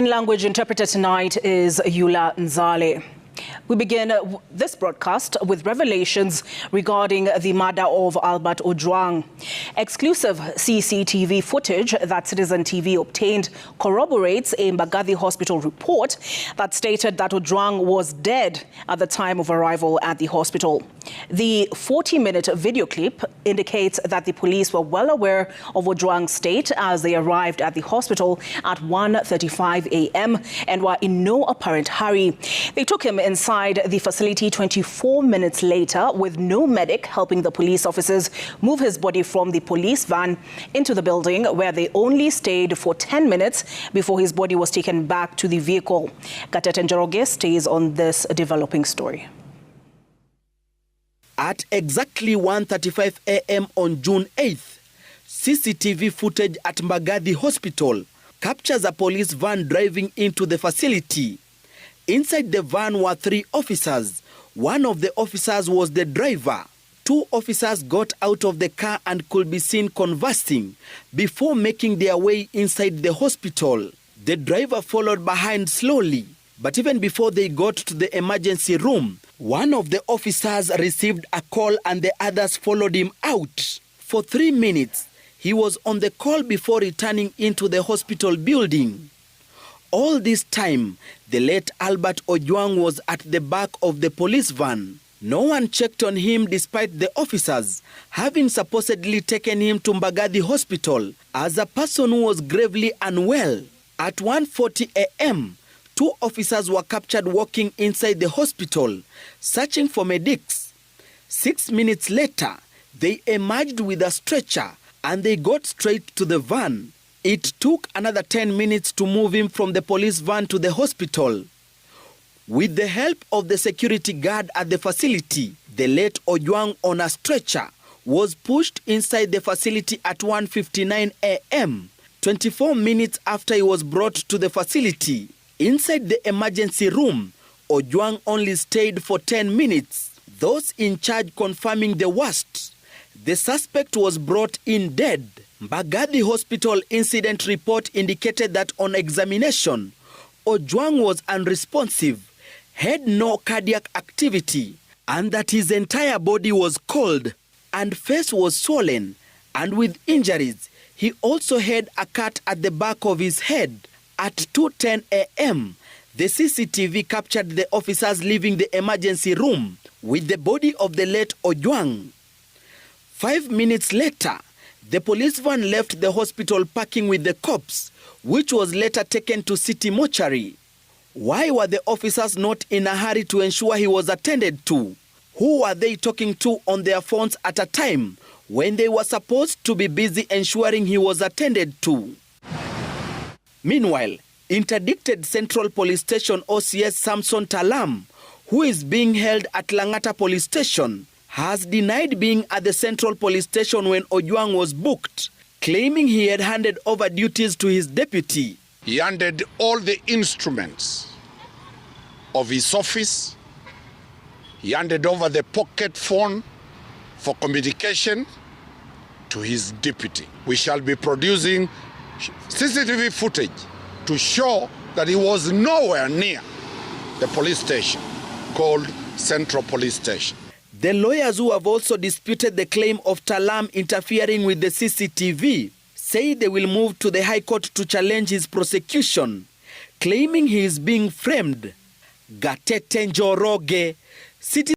In language interpreter tonight is Yula Nzale. We begin this broadcast with revelations regarding the murder of Albert Ojwang. Exclusive CCTV footage that Citizen TV obtained corroborates a Mbagathi Hospital report that stated that Ojwang was dead at the time of arrival at the hospital. The 40-minute video clip indicates that the police were well aware of Ojwang's state as they arrived at the hospital at 1:35 a.m. and were in no apparent hurry. They took him inside the facility 24 minutes later with no medic helping the police officers move his body from the police van into the building, where they only stayed for 10 minutes before his body was taken back to the vehicle. Kenyacitizentv stays on this developing story. At exactly 1:35 a.m. on June 8th, CCTV footage at Mbagathi Hospital captures a police van driving into the facility. Inside the van were 3 officers. One of the officers was the driver. 2 officers got out of the car and could be seen conversing before making their way inside the hospital. The driver followed behind slowly, but even before they got to the emergency room, one of the officers received a call and the others followed him out. For 3 minutes, he was on the call before returning into the hospital building. All this time, the late Albert Ojwang was at the back of the police van. No one checked on him despite the officers having supposedly taken him to Mbagathi Hospital as a person who was gravely unwell. At 1:40 a.m., 2 officers were captured walking inside the hospital, searching for medics. 6 minutes later, they emerged with a stretcher and they got straight to the van. It took another 10 minutes to move him from the police van to the hospital. With the help of the security guard at the facility, the late Ojwang on a stretcher was pushed inside the facility at 1:59 a.m., 24 minutes after he was brought to the facility. Inside the emergency room, Ojwang only stayed for 10 minutes, those in charge confirming the worst. The suspect was brought in dead. Mbagathi Hospital incident report indicated that on examination, Ojwang was unresponsive, had no cardiac activity, and that his entire body was cold and face was swollen, and with injuries. He also had a cut at the back of his head. At 2:10 a.m., the CCTV captured the officers leaving the emergency room with the body of the late Ojwang. 5 minutes later, the police van left the hospital parking with the corpse, which was later taken to city mortuary. Why were the officers not in a hurry to ensure he was attended to? Who were they talking to on their phones at a time when they were supposed to be busy ensuring he was attended to? Meanwhile, interdicted Central Police Station OCS Samson Talam, who is being held at Langata Police Station, has denied being at the Central Police Station when Ojwang was booked, claiming he had handed over duties to his deputy. He handed all the instruments of his office. He handed over the pocket phone for communication to his deputy. We shall be producing CCTV footage to show that he was nowhere near the police station called Central Police Station. The lawyers who have also disputed the claim of Talam interfering with the CCTV say they will move to the High Court to challenge his prosecution, claiming he is being framed. Gatete Njoroge, City